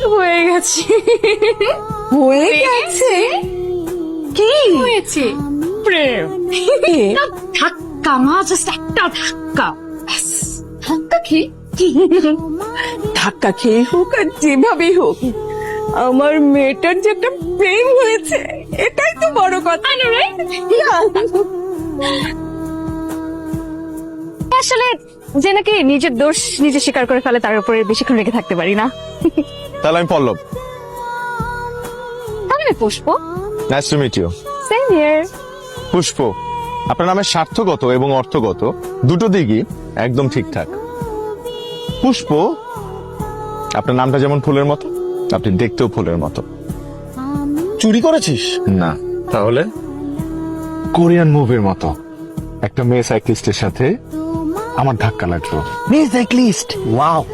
হয়ে গেছে। হয়ে গেছে? কি হয়েছে? প্রেম। ধাক্কা মা, জাস্ট একটা ধাক্কা। ব্যাস। ধাক্কা খেয়ে ধাক্কা খেয়ে হোক আর যেভাবেই হোক, আমার মেয়েটার যে একটা প্রেম হয়েছে, এটাই তো বড় কথা। আসলে যে নাকি নিজের দোষ নিজে স্বীকার করে ফেলে, তার উপরে বেশিক্ষণ রেখে থাকতে পারি না। তাহলে আমি পল্লব। আমি Pushpa. Nice to meet you. Same here. Pushpa, আপনার নামের স্বার্থগত এবং অর্থগত দুটো দিকই একদম ঠিকঠাক। পুষ্প, আপনার নামটা যেমন ফুলের মতো, আপনি দেখতেও ফুলের মতো। চুরি করেছিস? না, তাহলে কোরিয়ান মুভির মতো একটা মেয়ে সাইক্লিস্টের সাথে আমার ধাক্কা লাগলো। মেয়ে সাইক্লিস্ট, ওয়াও।